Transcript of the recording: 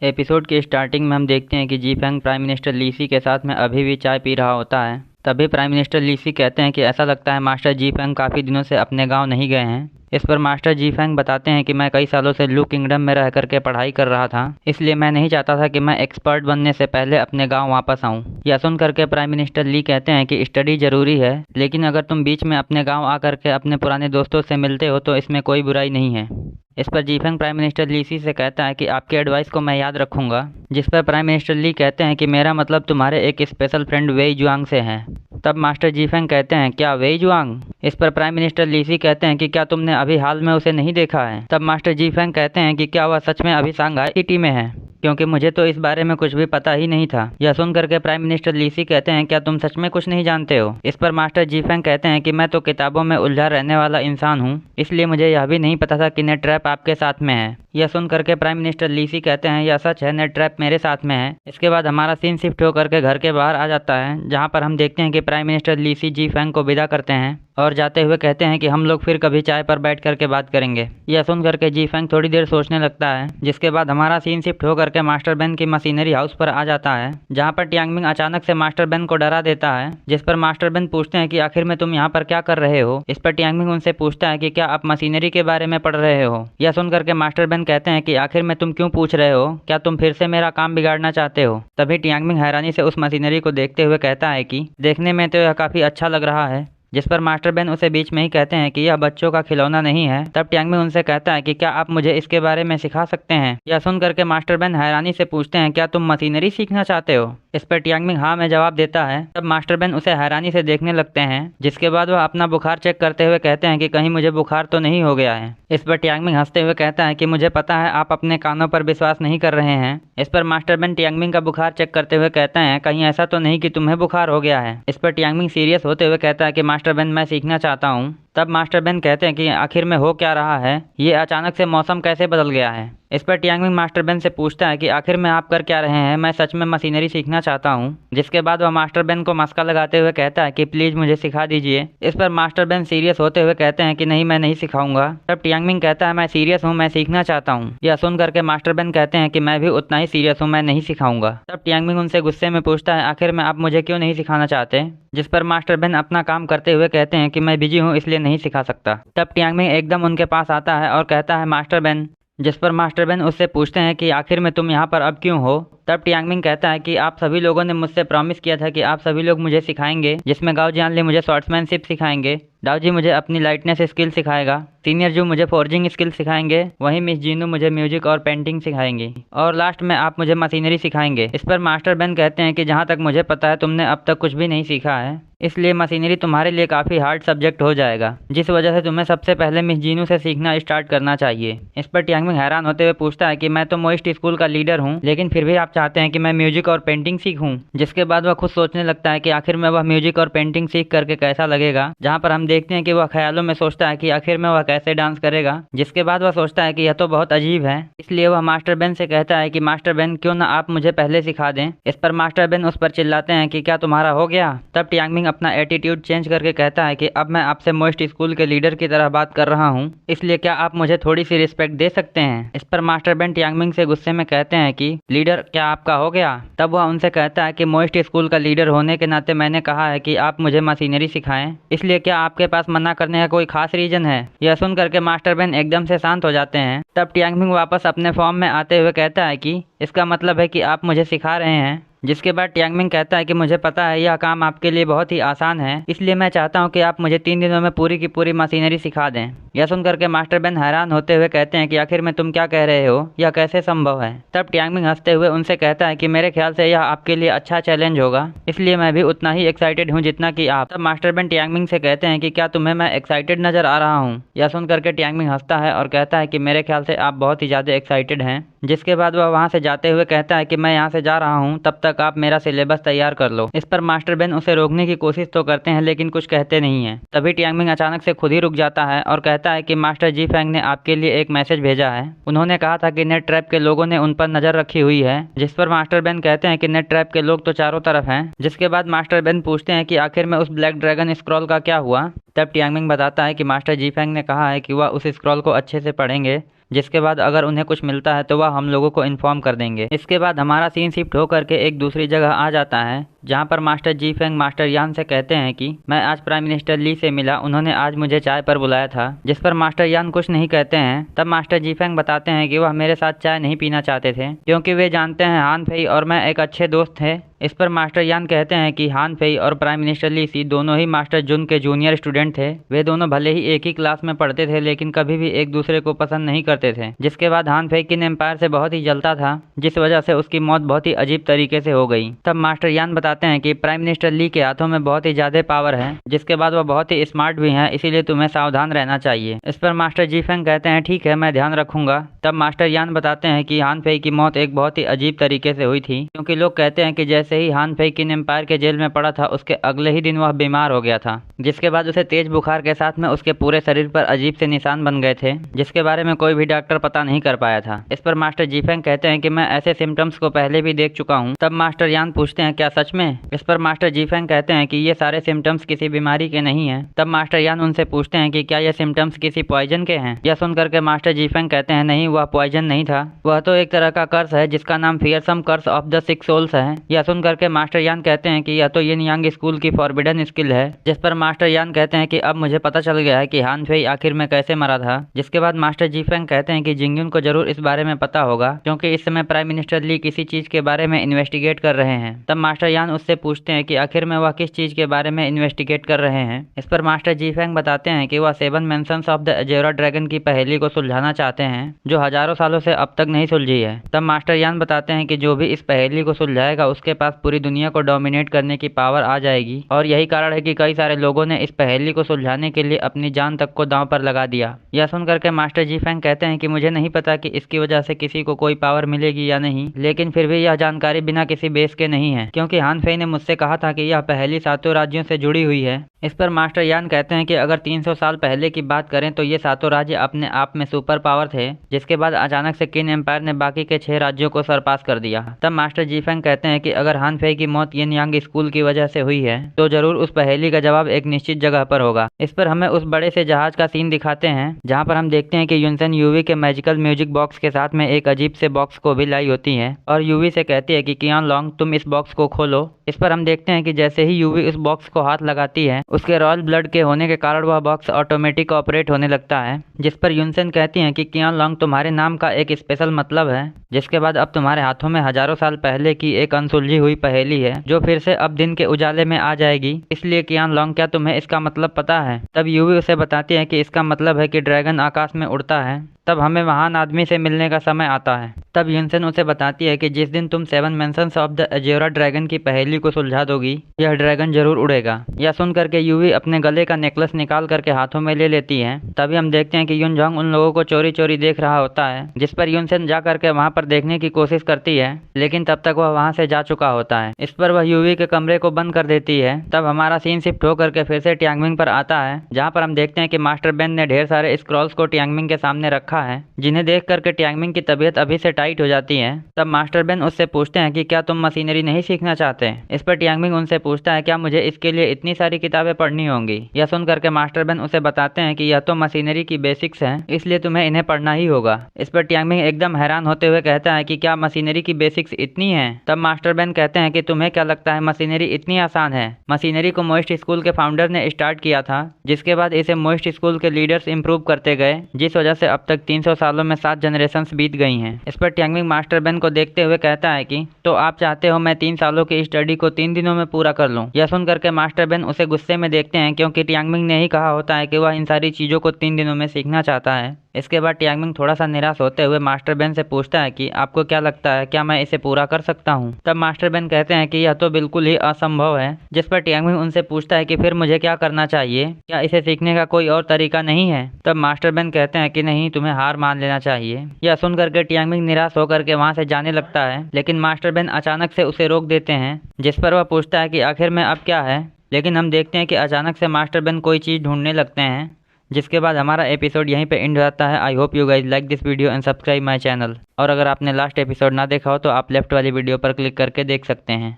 Episode के starting में हम देखते हैं कि जी फैंग प्राइम मिनिस्टर लीसी के साथ में अभी भी चाय पी रहा होता है। तभी प्राइम मिनिस्टर लीसी कहते हैं कि ऐसा लगता है मास्टर जी फैंग काफ़ी दिनों से अपने गांव नहीं गए हैं। इस पर मास्टर जी फैंग बताते हैं कि मैं कई सालों से लू किंगडम में रह करके पढ़ाई कर रहा था, इसलिए मैं नहीं चाहता था कि मैं एक्सपर्ट बनने से पहले अपने गांव वापस आऊं। यह सुन करके प्राइम मिनिस्टर ली कहते हैं कि स्टडी जरूरी है, लेकिन अगर तुम बीच में अपने गांव आकर के अपने पुराने दोस्तों से मिलते हो तो इसमें कोई बुराई नहीं है। इस पर जी फैंग प्राइम मिनिस्टर लीसी से कहता है कि आपकी एडवाइस को मैं याद रखूंगा। जिस पर प्राइम मिनिस्टर ली कहते हैं कि मेरा मतलब तुम्हारे एक स्पेशल फ्रेंड वेई जुआंग से है। तब मास्टर जी फैंग कहते हैं, क्या वेई जुआंग? इस पर प्राइम मिनिस्टर लीसी कहते हैं कि क्या तुमने अभी हाल में उसे नहीं देखा है? तब मास्टर जी फैंग कहते हैं कि क्या वह सच में अभी शंघाई सिटी में है, क्योंकि मुझे तो इस बारे में कुछ भी पता ही नहीं था। यह सुन करके प्राइम मिनिस्टर लीसी कहते हैं, क्या तुम सच में कुछ नहीं जानते हो? इस पर मास्टर जी फैंग कहते हैं कि मैं तो किताबों में उलझा रहने वाला इंसान हूँ, इसलिए मुझे यह भी नहीं पता था कि नेट ट्रैप आपके साथ में है। यह सुन करके प्राइम मिनिस्टर लीसी कहते हैं, यह सच है, नेट ट्रैप मेरे साथ में है। इसके बाद हमारा सीन शिफ्ट होकर के घर के बाहर आ जाता है, जहाँ पर हम देखते हैं कि प्राइम मिनिस्टर लीसी जी फैंग को विदा करते हैं और जाते हुए कहते हैं कि हम लोग फिर कभी चाय पर बैठ करके बात करेंगे। यह सुन करके जी फैंग थोड़ी देर सोचने लगता है, जिसके बाद हमारा सीन शिफ्ट होकर के मास्टर बेन की मशीनरी हाउस पर आ जाता है, जहाँ पर टियांगमिंग अचानक से मास्टर बेन को डरा देता है। जिस पर मास्टर बेन पूछते हैं कि आखिर में तुम यहाँ पर क्या कर रहे हो? इस पर टियांगमिंग उनसे पूछता है कि क्या आप मशीनरी के बारे में पढ़ रहे हो? यह सुन करके मास्टर बेन कहते हैं कि आखिर में तुम क्यों पूछ रहे हो? क्या तुम फिर से मेरा काम बिगाड़ना चाहते हो? तभी टियांगमिंग हैरानी से उस मशीनरी को देखते हुए कहता है कि देखने में तो यह काफी अच्छा लग रहा है। जिस पर मास्टर बेन उसे बीच में ही कहते हैं कि यह बच्चों का खिलौना नहीं है। तब टियांगमिंग उनसे कहता है कि क्या आप मुझे इसके बारे में सिखा सकते हैं? यह सुन करके मास्टर बेन हैरानी से पूछते हैं, क्या तुम मशीनरी सीखना चाहते हो? इस पर टियांगमिंग हाँ में जवाब देता है। तब मास्टर बेन उसे हैरानी से देखने लगते हैं, जिसके बाद वह अपना बुखार चेक करते हुए कहते हैं कि कहीं मुझे बुखार तो नहीं हो गया है। इस पर टियांगमिंग हंसते हुए कहता है कि मुझे पता है आप अपने कानों पर विश्वास नहीं कर रहे हैं। इस पर मास्टर बेन टियांगमिंग का बुखार चेक करते हुए कहते हैं, कहीं ऐसा तो नहीं कि तुम्हें बुखार हो गया है? इस पर टियांगमिंग सीरियस होते हुए कहता है कि मास्टर बेन मैं सीखना चाहता हूँ। तब मास्टर बेन कहते हैं कि आखिर में हो क्या रहा है? ये अचानक से मौसम कैसे बदल गया है? इस पर टियांगमिंग मास्टर बेन से पूछता है कि आखिर में आप कर क्या रहे हैं? मैं सच में मशीनरी सीखना चाहता हूँ। जिसके बाद वह मास्टर बेन को मस्का लगाते हुए कहता है कि प्लीज मुझे सिखा दीजिए। इस पर मास्टर बेन सीरियस होते हुए कहते हैं कि नहीं, मैं नहीं सिखाऊंगा। तब टियांगमिंग कहता है, मैं सीरियस हूँ, मैं सीखना चाहता हूँ। यह सुन करके मास्टर बेन कहते हैं कि मैं भी उतना ही सीरियस हूँ, मैं नहीं सिखाऊंगा। तब टियांगमिंग उनसे गुस्से में पूछता है, आखिर में आप मुझे क्यों नहीं सिखाना चाहते? जिस पर मास्टर बेन अपना काम करते हुए कहते हैं कि मैं बिजी हूँ, इसलिए नहीं सिखा सकता। तब टियांगमिंग एकदम उनके पास आता है और कहता है, मास्टर बेन। जिस पर मास्टर बेन उससे पूछते हैं कि आखिर में तुम यहाँ पर अब क्यों हो? तब टियांगमिंग कहता है कि आप सभी लोगों ने मुझसे प्रॉमिस किया था कि आप सभी लोग मुझे सिखाएंगे, जिसमें गाओ जियानली मुझे स्वॉर्ड्समैनशिप सिखाएंगे, डाओ जी मुझे अपनी लाइटनेस स्किल सिखाएगा, सीनियर जू मुझे फोर्जिंग स्किल सिखाएंगे, वहीं मिस जीनू मुझे म्यूजिक और पेंटिंग सिखाएंगी, और लास्ट में आप मुझे मशीनरी सिखाएंगे। इस पर मास्टर बेन कहते हैं कि जहाँ तक मुझे पता है तुमने अब तक कुछ भी नहीं सीखा है, इसलिए मशीनरी तुम्हारे लिए काफ़ी हार्ड सब्जेक्ट हो जाएगा, जिस वजह से तुम्हें सबसे पहले मिस जीनू से सीखना स्टार्ट करना चाहिए। इस पर टियांगमिंग हैरान होते हुए पूछता है कि मैं तो मोइस्ट स्कूल का लीडर हूँ, लेकिन फिर भी आप चाहते हैं कि मैं म्यूजिक और पेंटिंग सीखूं। जिसके बाद वह खुद सोचने लगता है कि आखिर में वह म्यूजिक और पेंटिंग सीख करके कैसा लगेगा, जहाँ पर हम देखते हैं कि वह ख्यालों में सोचता है कि आखिर में वह कैसे डांस करेगा। जिसके बाद वह सोचता है कि यह तो बहुत अजीब है, इसलिए वह मास्टर बेन से कहता है कि मास्टर बेन क्यों ना आप मुझे पहले सिखा दें। इस पर मास्टर बेन उस पर चिल्लाते हैं कि क्या तुम्हारा हो गया? तब टियांगमिंग अपना एटीट्यूड चेंज करके कहता है कि अब मैं आपसे मोइस्ट स्कूल के लीडर की तरह बात कर रहा हूँ, इसलिए क्या आप मुझे थोड़ी सी रिस्पेक्ट दे सकते हैं? इस पर मास्टर बेन टियांगमिंग से गुस्से में कहते हैं कि लीडर क्या आपका हो गया? तब वह उनसे कहता है कि मोइस्ट स्कूल का लीडर होने के नाते मैंने कहा है कि आप मुझे मशीनरी सिखाएं, इसलिए क्या आपके पास मना करने का कोई खास रीजन है? यह सुन करके मास्टर बेन एकदम से शांत हो जाते हैं। तब टियांगमिंग वापस अपने फॉर्म में आते हुए कहता है कि इसका मतलब है कि आप मुझे सिखा रहे हैं। जिसके बाद टियांगमिंग कहता है कि मुझे पता है यह काम आपके लिए बहुत ही आसान है, इसलिए मैं चाहता हूं कि आप मुझे 3 दिनों में पूरी की पूरी मशीनरी सिखा दें। यह सुनकर के मास्टर बेन हैरान होते हुए कहते हैं कि आखिर में तुम क्या कह रहे हो, यह कैसे संभव है? तब टियांगमिंग हंसते हुए उनसे कहता है कि मेरे ख्याल से यह आपके लिए अच्छा चैलेंज होगा, इसलिए मैं भी उतना ही एक्साइटेड हूँ जितना कि आप। तब मास्टर बेन टियांगमिंग से कहते हैं कि क्या तुम्हें मैं एक्साइटेड नजर आ रहा हूँ? यह सुनकर के टियांगमिंग हंसता है और कहता है कि मेरे ख्याल से आप बहुत ही ज्यादा एक्साइटेड हैं। जिसके बाद वह वहाँ से जाते हुए कहता है कि मैं यहाँ से जा रहा हूँ, तब तक आप मेरा सिलेबस तैयार कर लो। इस पर मास्टर बेन उसे रोकने की कोशिश तो करते हैं, लेकिन कुछ कहते नहीं है। तभी टियांगमिंग अचानक से खुद ही रुक जाता है और कहता है कि मास्टर जी फैंग ने आपके लिए एक मैसेज भेजा है। उन्होंने कहा था कि नेट ट्रैप के लोगों ने उन पर नजर रखी हुई है। जिस पर मास्टर बेन कहते हैं कि नेट ट्रैप के लोग तो चारों तरफ हैं। जिसके बाद मास्टर बेन पूछते हैं कि आखिर में उस ब्लैक ड्रैगन स्क्रॉल का क्या हुआ? तब टियांगमिंग बताता है कि मास्टर जी फैंग ने कहा है कि वह उस स्क्रॉल को अच्छे से पढ़ेंगे, जिसके बाद अगर उन्हें कुछ मिलता है तो वह हम लोगों को इन्फॉर्म कर देंगे। इसके बाद हमारा सीन शिफ्ट होकर के एक दूसरी जगह आ जाता है, जहाँ पर मास्टर जी फेंग मास्टर यान से कहते हैं कि मैं आज प्राइम मिनिस्टर ली से मिला, उन्होंने आज मुझे चाय पर बुलाया था। जिस पर मास्टर यान कुछ नहीं कहते हैं। तब मास्टर जी फेंग बताते हैं कि वह मेरे साथ चाय नहीं पीना चाहते थे, क्योंकि वे जानते हैं हान फेई और मैं एक अच्छे दोस्त थे। इस पर मास्टर यान कहते हैं कि हान फेई और प्राइम मिनिस्टर ली सी दोनों ही मास्टर जुन के जूनियर स्टूडेंट थे। वे दोनों भले ही एक ही क्लास में पढ़ते थे, लेकिन कभी भी एक दूसरे को पसंद नहीं करते थे। जिसके बाद हान फेई किन एम्पायर से बहुत ही जलता था, जिस वजह से उसकी मौत बहुत ही अजीब तरीके से हो गई। तब मास्टर यान बताते हैं कि प्राइम मिनिस्टर ली के हाथों में बहुत ही ज्यादा पावर है, जिसके बाद वह बहुत ही स्मार्ट भी है, इसीलिए तुम्हें सावधान रहना चाहिए। इस पर मास्टर जी फेंग कहते हैं ठीक है, मैं ध्यान रखूंगा। तब मास्टर यान बताते हैं कि हान फेई की मौत एक बहुत ही अजीब तरीके से हुई थी, क्योंकि लोग कहते हैं कि जैसे ही हान फेई किन एम्पायर के जेल में पड़ा था, उसके अगले ही दिन वह बीमार हो गया था। जिसके बाद उसे तेज बुखार के साथ में उसके पूरे शरीर पर अजीब से निशान बन गए थे, जिसके बारे में कोई भी डॉक्टर पता नहीं कर पाया था। इस पर मास्टर जी फेंग कहते हैं कि मैं ऐसे सिम्टम्स को पहले भी देख चुका हूँ। तब मास्टर यान पूछते हैं क्या सच में? इस पर मास्टर जी फेंग कहते हैं कि ये सारे सिम्टम्स किसी बीमारी के नहीं है। तब मास्टर यान उनसे पूछते हैं कि क्या ये सिम्टम्स किसी पॉइजन के हैं? यह सुनकर के मास्टर जी फेंग कहते हैं नहीं, वह पॉइजन नहीं था, वह तो एक तरह का कर्स है जिसका नाम fearsome curse of the six souls है। यह सुनकर के मास्टर यान कहते हैं कि यह तो यिन यांग स्कूल की फॉरबिडन स्किल है। जिस पर मास्टर यान कहते हैं कि अब मुझे पता चल गया है कि हान फेई आखिर में कैसे मरा था। जिसके बाद मास्टर जी फेंग कहते हैं कि जिंगयुन को जरूर इस बारे में पता होगा, क्योंकि इस समय प्राइम मिनिस्टर ली किसी चीज के बारे में इन्वेस्टिगेट कर रहे हैं। तब मास्टर यान उससे पूछते हैं कि आखिर में वह किस चीज के बारे में इन्वेस्टिगेट कर रहे हैं। इस पर मास्टर जी फेंग बताते हैं कि वह 7 मेंशंस ऑफ द अजेरा ड्रैगन की पहेली को सुलझाना चाहते हैं, जो हजारों सालों से अब तक नहीं सुलझी है। तब मास्टर यान बताते हैं कि जो भी इस पहेली को सुलझाएगा उसके पास पूरी दुनिया को डोमिनेट करने की पावर आ जाएगी, और यही कारण है कि कई सारे लोगों ने इस पहेली को सुलझाने के लिए अपनी जान तक को दांव पर लगा दिया। यह सुनकर के मास्टर जी फेंग कहते हैं कि मुझे नहीं पता कि इसकी वजह से किसी को कोई पावर मिलेगी या नहीं, लेकिन फिर भी यह जानकारी बिना किसी बेस के नहीं है, क्योंकि हान फेई ने मुझसे कहा था कि यह पहेली 7 राज्यों से जुड़ी हुई है। इस पर मास्टर यान कहते हैं कि अगर 300 साल पहले की बात करें तो ये 7 राज्य अपने आप में सुपर पावर थे, जिसके बाद अचानक से किन एम्पायर ने बाकी के 6 राज्यों को सरपास कर दिया। तब मास्टर जी फेंग कहते हैं कि अगर हान फेई की मौत यिन यांग स्कूल की वजह से हुई है तो जरूर उस पहेली का जवाब एक निश्चित जगह पर होगा। इस पर हमें उस बड़े से जहाज का सीन दिखाते हैं, जहाँ पर हम देखते हैं कि युनसेन यूवी के मैजिकल म्यूजिक बॉक्स के साथ में एक अजीब से बॉक्स को भी लाई होती है, और यूवी से कहती है कि कियान लॉन्ग तुम इस बॉक्स को खोलो। इस पर हम देखते हैं कि जैसे ही यूवी उस बॉक्स को हाथ लगाती है, उसके रॉयल ब्लड के होने के कारण वह बॉक्स ऑटोमेटिक ऑपरेट होने लगता है। जिस पर युनसेन कहती हैं कि कियान लॉन्ग तुम्हारे नाम का एक स्पेशल मतलब है। जिसके बाद अब तुम्हारे हाथों में हजारों साल पहले की एक अनसुलझी हुई पहेली है, जो फिर से अब दिन के उजाले में आ जाएगी। इसलिए कियान लॉन्ग क्या तुम्हें इसका मतलब पता है? तब यूवी उसे बताती है कि इसका मतलब है कि ड्रैगन आकाश में उड़ता है। तब हमें महान आदमी से मिलने का समय आता है। तब युनसेन उसे बताती है कि जिस दिन तुम 7 मेंशंस ऑफ द अजेरा ड्रैगन की पहेली को सुलझा दोगी, यह ड्रैगन जरूर उड़ेगा। यह सुन करके यूवी अपने गले का नेकलेस निकाल करके हाथों में ले लेती है। तभी हम देखते हैं कि युन जोंग उन लोगों को चोरी चोरी देख रहा होता है, जिस पर युनसेन जा करके वहाँ पर देखने की कोशिश करती है, लेकिन तब तक वह वहाँ से जा चुका होता है। इस पर वह यूवी के कमरे को बंद कर देती है। तब हमारा सीन शिफ्ट होकर के फिर से टियांगमिंग पर आता है, जहाँ पर हम देखते हैं कि मास्टर बेन ने ढेर सारे स्क्रॉल्स को टियांगमिंग के सामने रखा है, जिन्हें देख करके टियांगमिंग की तबीयत अभी से टाइट हो जाती है। तब मास्टर बेन उससे पूछते हैं कि क्या तुम मशीनरी नहीं सीखना चाहते? इस पर टियांगमिंग उनसे पूछता है क्या मुझे इसके लिए इतनी सारी किताबें पढ़नी होंगी? यह सुन करके मास्टर बेन उसे बताते हैं कि यह तो मशीनरी की बेसिक्स हैं, इसलिए तुम्हें इन्हें पढ़ना ही होगा। इस पर टियांगमिंग एकदम हैरान होते हुए कहता है कि क्या मशीनरी की बेसिक्स इतनी है? तब मास्टर बेन कहते हैं कि तुम्हें क्या लगता है मशीनरी इतनी आसान है? मशीनरी को मोइस्ट स्कूल के फाउंडर ने स्टार्ट किया था, जिसके बाद इसे मोइस्ट स्कूल के लीडर्स इंप्रूव करते गए, जिस वजह से अब तक 300 सालों में 7 जनरेशंस बीत गई हैं। इस पर टियांगमिंग मास्टर बेन को देखते हुए कहता है कि तो आप चाहते हो मैं 3 सालों की स्टडी को 3 दिनों में पूरा कर लूं? यह सुन करके मास्टर बेन उसे गुस्से में देखते हैं, क्योंकि टियांगमिंग ने ही कहा होता है कि वह इन सारी चीजों को 3 दिनों में सीखना चाहता है। इसके बाद टियांगमिंग थोड़ा सा निराश होते हुए मास्टर बेन से पूछता है कि आपको क्या लगता है, क्या मैं इसे पूरा कर सकता हूँ? तब मास्टर बेन कहते हैं कि यह तो बिल्कुल ही असंभव है। जिस पर टियांगमिंग उनसे पूछता है कि फिर मुझे क्या करना चाहिए, क्या इसे सीखने का कोई और तरीका नहीं है? तब मास्टर बेन कहते हैं कि नहीं, तुम्हें हार मान लेना चाहिए। यह सुन करके टियांगमिंग निराश होकर के वहाँ से जाने लगता है, लेकिन मास्टर बेन अचानक से उसे रोक देते हैं, जिस पर वह पूछता है कि आखिर में अब क्या है। लेकिन हम देखते हैं कि अचानक से मास्टर बेन कोई चीज़ ढूंढने लगते हैं, जिसके बाद हमारा एपिसोड यहीं पे एंड हो जाता है। I hope you guys like this video and subscribe my channel. और अगर आपने लास्ट एपिसोड ना देखा हो तो आप लेफ्ट वाली वीडियो पर क्लिक करके देख सकते हैं।